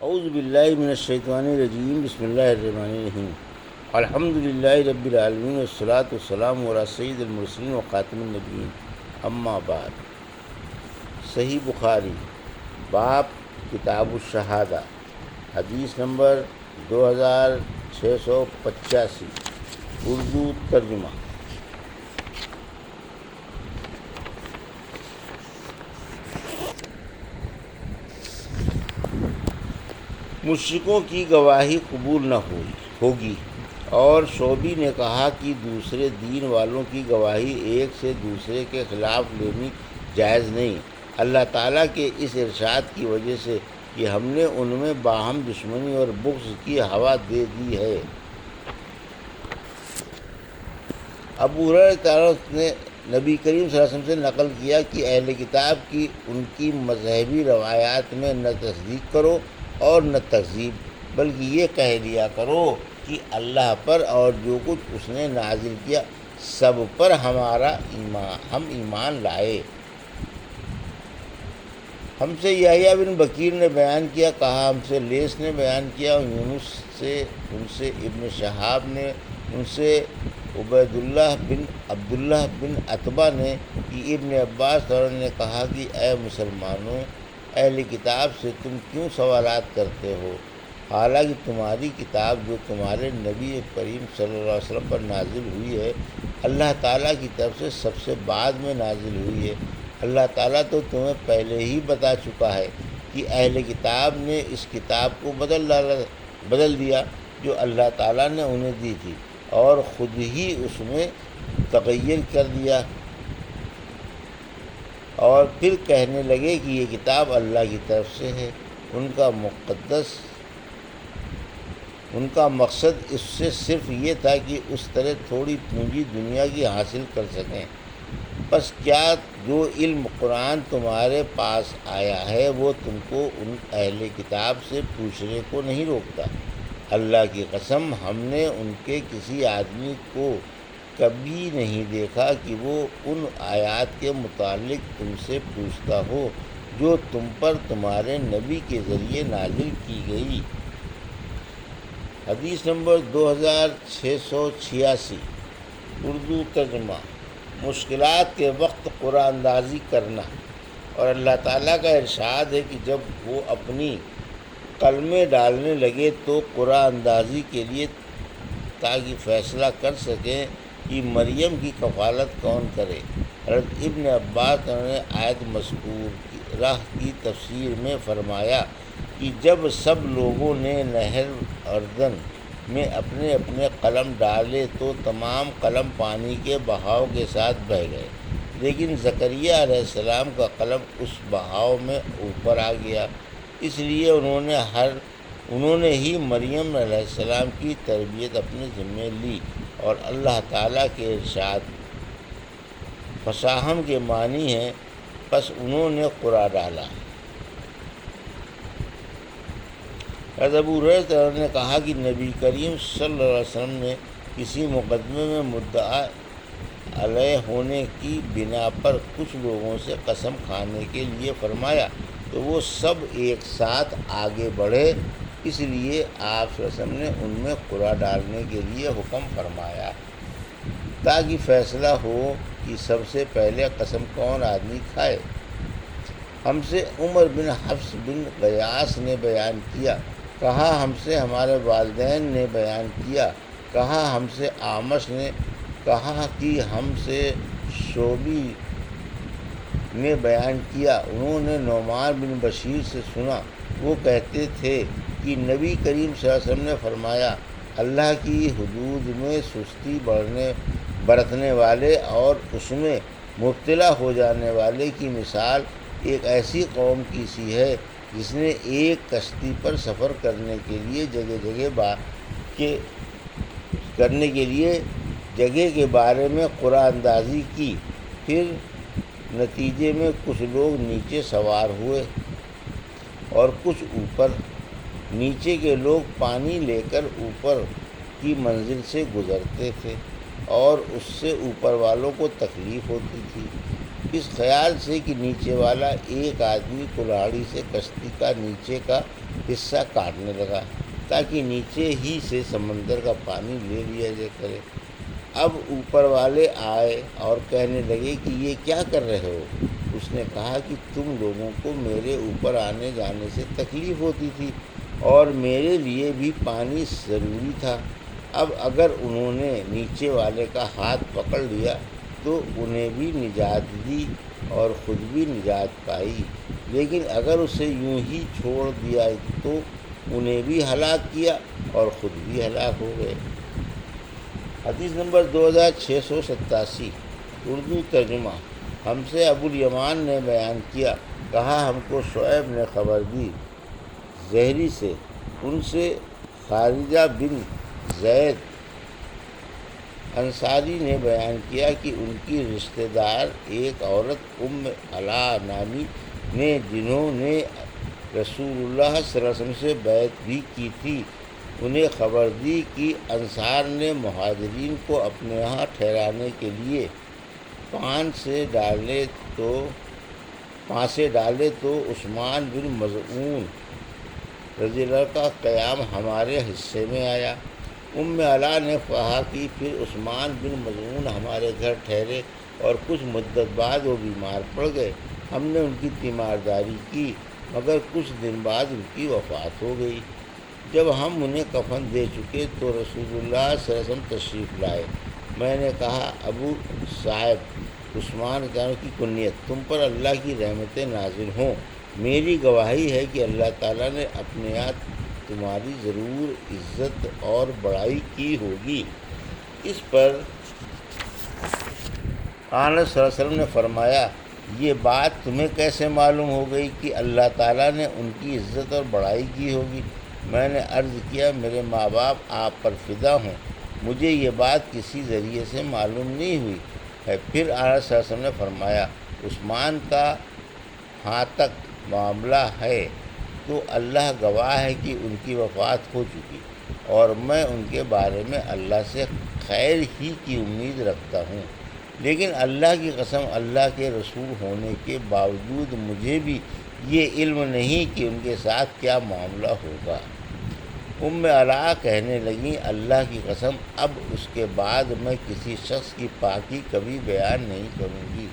اعوذ باللہ من الشیطان الرجیم، بسم اللہ الرحمن الرحیم۔ الحمد للہ رب العالمین والصلاۃ والسلام علی سید المرسلین وخاتم النبیین، اما بعد۔ صحیح بخاری، باب کتاب الشہادہ، حدیث نمبر 2685، اردو ترجمہ۔ مشرکوں کی گواہی قبول نہ ہوگی، اور شعبی نے کہا کہ دوسرے دین والوں کی گواہی ایک سے دوسرے کے خلاف لینی جائز نہیں، اللہ تعالیٰ کے اس ارشاد کی وجہ سے کہ ہم نے ان میں باہم دشمنی اور بغض کی ہوا دے دی ہے۔ ابو ہریرہ نے نبی کریم صلی اللہ علیہ وسلم سے نقل کیا کہ اہل کتاب کی ان کی مذہبی روایات میں نہ تصدیق کرو اور نہ تکذیب، بلکہ یہ کہہ دیا کرو کہ اللہ پر اور جو کچھ اس نے نازل کیا سب پر ہم ایمان لائے۔ ہم سے یحییٰ بن بکیر نے بیان کیا، کہا ہم سے لیث نے بیان کیا، یونس سے ان سے ابن شہاب نے ان سے عبید اللہ بن عبداللہ بن عتبہ نے کہ ابن عباس نے کہا کہ اے مسلمانوں، اہل کتاب سے تم کیوں سوالات کرتے ہو، حالانکہ تمہاری کتاب جو تمہارے نبی کریم صلی اللہ علیہ وسلم پر نازل ہوئی ہے اللہ تعالیٰ کی طرف سے سب سے بعد میں نازل ہوئی ہے۔ اللہ تعالیٰ تو تمہیں پہلے ہی بتا چکا ہے کہ اہل کتاب نے اس کتاب کو بدل دیا جو اللہ تعالیٰ نے انہیں دی تھی، اور خود ہی اس میں تغیر کر دیا، اور پھر کہنے لگے کہ یہ کتاب اللہ کی طرف سے ہے۔ ان کا مقصد اس سے صرف یہ تھا کہ اس طرح تھوڑی پونجی دنیا کی حاصل کر سکیں۔ بس کیا جو علم قرآن تمہارے پاس آیا ہے وہ تم کو ان اہل کتاب سے پوچھنے کو نہیں روکتا؟ اللہ کی قسم، ہم نے ان کے کسی آدمی کو کبھی نہیں دیکھا کہ وہ ان آیات کے متعلق تم سے پوچھتا ہو جو تم پر تمہارے نبی کے ذریعے نازل کی گئی۔ حدیث نمبر 2686، اردو ترجمہ۔ مشکلات کے وقت قرآن اندازی کرنا، اور اللہ تعالیٰ کا ارشاد ہے کہ جب وہ اپنی کلمے ڈالنے لگے تو قرآن اندازی کے لیے تاکہ فیصلہ کر سکیں کہ مریم کی کفالت کون کرے۔ حضرت ابن عباس نے آیت مذکورہ کی تفسیر میں فرمایا کہ جب سب لوگوں نے نہر اردن میں اپنے اپنے قلم ڈالے تو تمام قلم پانی کے بہاؤ کے ساتھ بہہ گئے، لیکن زکریا علیہ السلام کا قلم اس بہاؤ میں اوپر آ گیا، اس لیے انہوں نے ہی مریم علیہ السلام کی تربیت اپنے ذمے لی، اور اللہ تعالیٰ کے ارشاد فساہم کے معنی ہیں پس انہوں نے قرآن ڈالا۔ حضرت ابو ہریرہ نے کہا کہ نبی کریم صلی اللہ علیہ وسلم نے کسی مقدمے میں مدعا علیہ ہونے کی بنا پر کچھ لوگوں سے قسم کھانے کے لیے فرمایا تو وہ سب ایک ساتھ آگے بڑھے، اس لیے آپ صلی اللہ علیہ وسلم نے ان میں قرآن ڈالنے کے لیے حکم فرمایا تاکہ فیصلہ ہو کہ سب سے پہلے قسم کون آدمی کھائے۔ ہم سے عمر بن حفص بن غیاث نے بیان کیا، کہا ہم سے ہمارے والدین نے بیان کیا، کہا ہم سے اعمش نے، کہا کہ ہم سے شعبی نے بیان کیا، انہوں نے نعمان بن بشیر سے سنا، وہ کہتے تھے کہ نبی کریم صلی اللہ علیہ وسلم نے فرمایا، اللہ کی حدود میں سستی برتنے والے اور اس میں مبتلا ہو جانے والے کی مثال ایک ایسی قوم کی سی ہے جس نے ایک کشتی پر سفر کرنے کے لیے جگہ کے بارے میں قرآن اندازی کی، پھر نتیجے میں کچھ لوگ نیچے سوار ہوئے اور کچھ اوپر، نیچے کے لوگ پانی لے کر اوپر کی منزل سے گزرتے تھے اور اس سے اوپر والوں کو تکلیف ہوتی تھی، اس خیال سے کہ نیچے والا ایک آدمی کلاڑی سے کشتی کا نیچے کا حصہ کاٹنے لگا تاکہ نیچے ہی سے سمندر کا پانی لے لیا جائے کرے۔ اب اوپر والے آئے اور کہنے لگے کہ یہ کیا کر رہے ہو؟ اس نے کہا کہ تم لوگوں کو میرے اوپر آنے جانے سے تکلیف ہوتی تھی اور میرے لیے بھی پانی ضروری تھا۔ اب اگر انہوں نے نیچے والے کا ہاتھ پکڑ لیا تو انہیں بھی نجات دی اور خود بھی نجات پائی، لیکن اگر اسے یوں ہی چھوڑ دیا تو انہیں بھی ہلاک کیا اور خود بھی ہلاک ہو گئے۔ حدیث نمبر 2687، اردو ترجمہ۔ ہم سے ابو الیمان نے بیان کیا، کہا ہم کو شعیب نے خبر دی زہری سے، ان سے خارجہ بن زید انصاری نے بیان کیا کہ ان کی رشتہ دار ایک عورت ام علا نامی نے، جنہوں نے رسول اللہ صلی اللہ علیہ وسلم سے بیعت بھی کی تھی، انہیں خبر دی کہ انصار نے مہاجرین کو اپنے ہاں ٹھہرانے کے لیے پانسے ڈالے تو عثمان بن مظعون رضی اللہ کا قیام ہمارے حصے میں آیا۔ ام علا نے کہا کہ پھر عثمان بن مظعون ہمارے گھر ٹھہرے اور کچھ مدت بعد وہ بیمار پڑ گئے۔ ہم نے ان کی تیمارداری کی، مگر کچھ دن بعد ان کی وفات ہو گئی۔ جب ہم انہیں کفن دے چکے تو رسول اللہ صلی اللہ علیہ وسلم تشریف لائے۔ میں نے کہا، ابو صاحب، عثمان کی کنیت، تم پر اللہ کی رحمتیں نازل ہوں۔ میری گواہی ہے کہ اللہ تعالیٰ نے اپنے یہاں تمہاری ضرور عزت اور بڑائی کی ہوگی۔ اس پر آنس صلی اللہ علیہ وسلم نے فرمایا، یہ بات تمہیں کیسے معلوم ہو گئی کہ اللہ تعالیٰ نے ان کی عزت اور بڑائی کی ہوگی؟ میں نے عرض کیا، میرے ماں باپ آپ پر فدا ہوں، مجھے یہ بات کسی ذریعے سے معلوم نہیں ہوئی ہے۔ پھر آنس صلی اللہ علیہ وسلم نے فرمایا، عثمان کا ہاں تک معاملہ ہے تو اللہ گواہ ہے کہ ان کی وفات ہو چکی، اور میں ان کے بارے میں اللہ سے خیر ہی کی امید رکھتا ہوں، لیکن اللہ کی قسم، اللہ کے رسول ہونے کے باوجود مجھے بھی یہ علم نہیں کہ ان کے ساتھ کیا معاملہ ہوگا۔ ام علا کہنے لگیں، اللہ کی قسم، اب اس کے بعد میں کسی شخص کی پاکی کبھی بیان نہیں کروں گی۔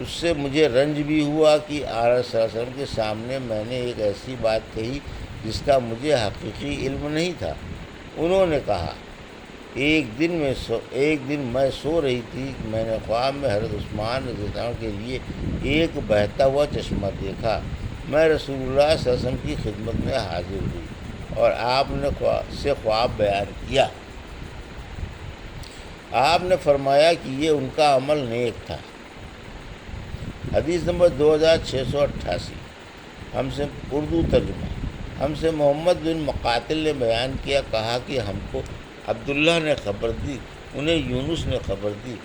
اس سے مجھے رنج بھی ہوا کہ آنس صلی اللہ علیہ وسلم کے سامنے میں نے ایک ایسی بات کہی جس کا مجھے حقیقی علم نہیں تھا۔ انہوں نے کہا، ایک دن میں سو رہی تھی کہ میں نے خواب میں حضرت عثمان رضی اللہ عنہ کے لیے ایک بہتا ہوا چشمہ دیکھا۔ میں رسول اللہ صلی اللہ علیہ وسلم کی خدمت میں حاضر ہوئی اور آپ نے سے خواب بیان کیا۔ آپ نے فرمایا کہ یہ ان کا عمل نیک تھا۔ حدیث نمبر 2688، ہم سے اردو ترجمہ۔ ہم سے محمد بن مقاتل نے بیان کیا، کہا کہ ہم کو عبداللہ نے خبر دی، انہیں یونس نے خبر دی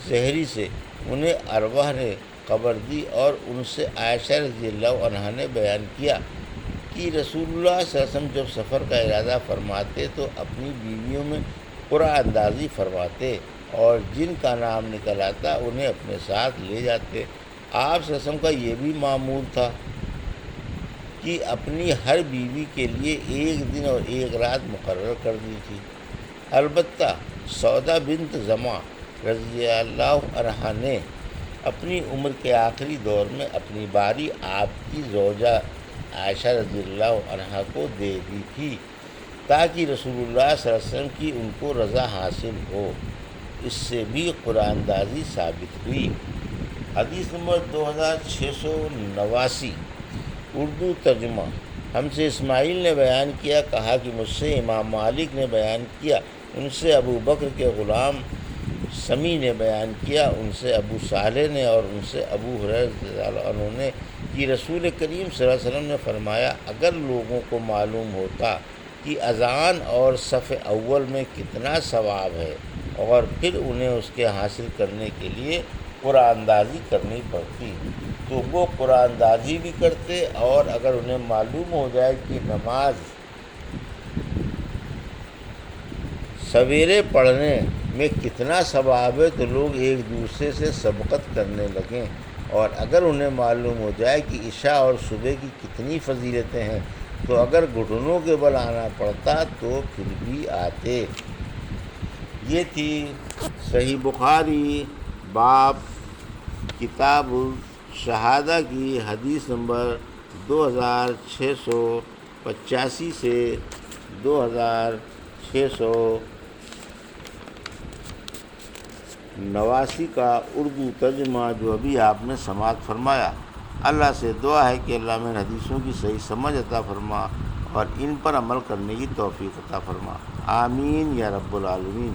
زہری سے، انہیں عروہ نے خبر دی اور ان سے عائشہ رضی اللہ عنہا نے بیان کیا کہ رسول اللہ صلی اللہ علیہ وسلم جب سفر کا ارادہ فرماتے تو اپنی بیویوں میں قرعہ اندازی فرماتے اور جن کا نام نکل آتا انہیں اپنے ساتھ لے جاتے۔ آپ صلی اللہ علیہ وسلم کا یہ بھی معمول تھا کہ اپنی ہر بیوی کے لیے ایک دن اور ایک رات مقرر کر دی تھی۔ البتہ سودا بنت زمع رضی اللہ عنہا نے اپنی عمر کے آخری دور میں اپنی باری آپ کی زوجہ عائشہ رضی اللہ عنہا کو دے دی تھی تاکہ رسول اللہ صلی اللہ علیہ وسلم کی ان کو رضا حاصل ہو۔ اس سے بھی قرآن اندازی ثابت ہوئی۔ حدیث نمبر 2689، اردو ترجمہ۔ ہم سے اسماعیل نے بیان کیا، کہا کہ مجھ سے امام مالک نے بیان کیا، ان سے ابو بکر کے غلام سمی نے بیان کیا، ان سے ابو صالح نے اور ان سے ابو ہریرہ رضی اللہ عنہ نے کہ رسول کریم صلی اللہ علیہ وسلم نے فرمایا، اگر لوگوں کو معلوم ہوتا کہ اذان اور صف اول میں کتنا ثواب ہے اور پھر انہیں اس کے حاصل کرنے کے لیے قرآن اندازی کرنی پڑتی تو وہ قرآن اندازی بھی کرتے، اور اگر انہیں معلوم ہو جائے کہ نماز سویرے پڑھنے میں کتنا ثواب ہے تو لوگ ایک دوسرے سے سبقت کرنے لگیں اور اگر انہیں معلوم ہو جائے کہ عشاء اور صبح کی کتنی فضیلتیں ہیں تو اگر گھٹنوں کے بل آنا پڑتا تو پھر بھی آتے۔ یہ تھی صحیح بخاری باب کتاب الشہادہ کی حدیث نمبر 2685 سے 2689 کا اردو ترجمہ جو ابھی آپ نے سماعت فرمایا۔ اللہ سے دعا ہے کہ اللہ میں حدیثوں کی صحیح سمجھ عطا فرما اور ان پر عمل کرنے کی توفیق عطا فرما، آمین یا رب العالمین۔